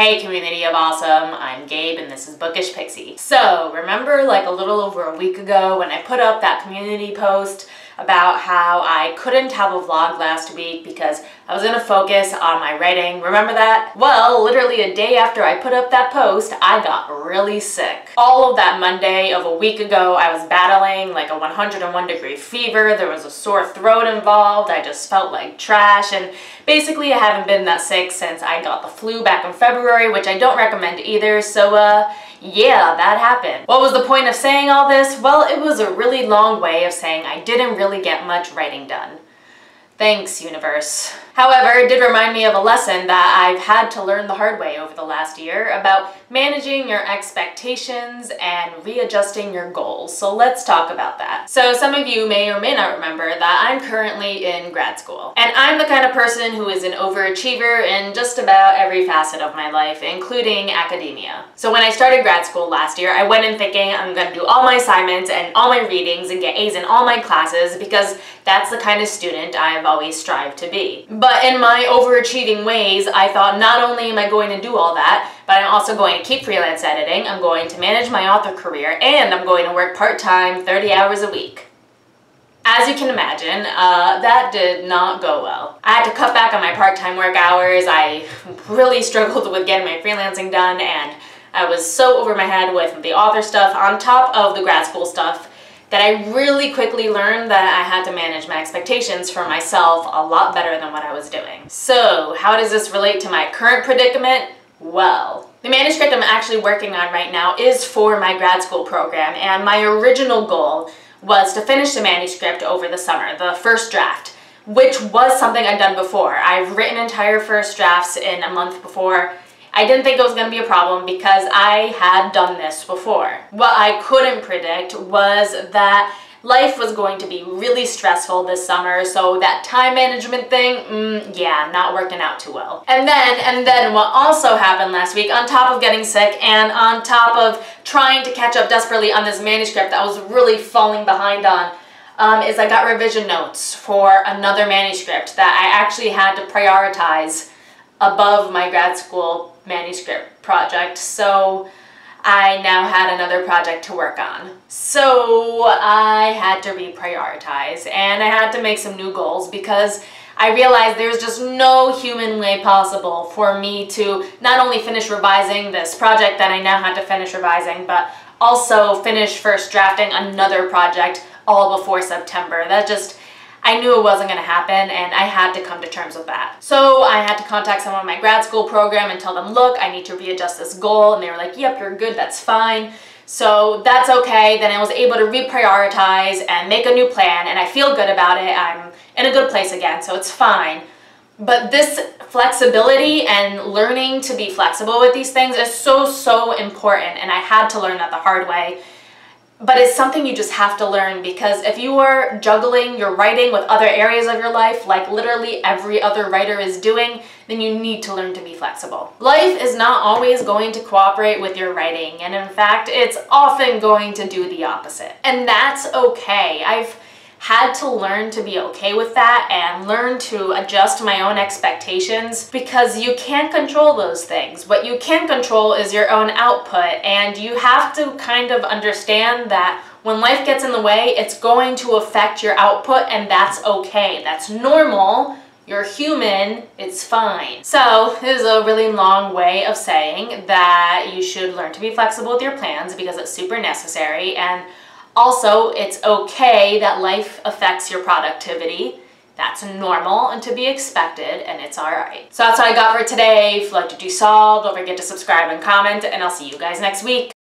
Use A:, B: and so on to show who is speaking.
A: Hey community of awesome, I'm Gabe and this is Bookish Pixie. So remember like a little over a week ago when I put up that community post about how I couldn't have a vlog last week because I was gonna focus on my writing. Remember that? Well, literally a day after I put up that post, I got really sick. All of that Monday of a week ago, I was battling like a 101-degree fever. There was a sore throat involved. I just felt like trash, and basically I haven't been that sick since I got the flu back in February, which I don't recommend either, so yeah, that happened. What was the point of saying all this? Well, it was a really long way of saying I didn't really get much writing done. Thanks, universe. However, it did remind me of a lesson that I've had to learn the hard way over the last year about managing your expectations and readjusting your goals. So let's talk about that. So some of you may or may not remember that I'm currently in grad school. And I'm the kind of person who is an overachiever in just about every facet of my life, including academia. So when I started grad school last year, I went in thinking I'm gonna do all my assignments and all my readings and get A's in all my classes because that's the kind of student I've always strived to be. But in my overachieving ways, I thought not only am I going to do all that, but I'm also going to keep freelance editing, I'm going to manage my author career, and I'm going to work part-time 30 hours a week. As you can imagine, that did not go well. I had to cut back on my part-time work hours. I really struggled with getting my freelancing done, and I was so over my head with the author stuff on top of the grad school stuff that I really quickly learned that I had to manage my expectations for myself a lot better than what I was doing. So how does this relate to my current predicament? Well, the manuscript I'm actually working on right now is for my grad school program, and my original goal was to finish the manuscript over the summer, the first draft, which was something I'd done before. I've written entire first drafts in a month before. I didn't think it was going to be a problem because I had done this before. What I couldn't predict was that life was going to be really stressful this summer, so that time management thing, yeah, not working out too well. And then what also happened last week, on top of getting sick and on top of trying to catch up desperately on this manuscript that I was really falling behind on, is I got revision notes for another manuscript that I actually had to prioritize above my grad school manuscript project, so I now had another project to work on. So I had to reprioritize and I had to make some new goals because I realized there's just no human way possible for me to not only finish revising this project that I now had to finish revising, but also finish first drafting another project all before September. I knew it wasn't going to happen, and I had to come to terms with that. So I had to contact someone in my grad school program and tell them, look, I need to readjust this goal, and they were like, yep, you're good, that's fine. So that's okay. Then I was able to reprioritize and make a new plan, and I feel good about it. I'm in a good place again, so it's fine. But this flexibility and learning to be flexible with these things is so important, and I had to learn that the hard way. But it's something you just have to learn, because if you are juggling your writing with other areas of your life, like literally every other writer is doing, then you need to learn to be flexible. Life is not always going to cooperate with your writing, and in fact, it's often going to do the opposite. And that's okay. I've had to learn to be okay with that and learn to adjust my own expectations, because you can't control those things. What you can control is your own output, and you have to kind of understand that when life gets in the way, it's going to affect your output, and that's okay. That's normal. You're human, it's fine. So this is a really long way of saying that you should learn to be flexible with your plans because it's super necessary, and also, it's okay that life affects your productivity. That's normal and to be expected, and it's alright. So that's what I got for today. If you'd like to do so, don't forget to subscribe and comment, and I'll see you guys next week.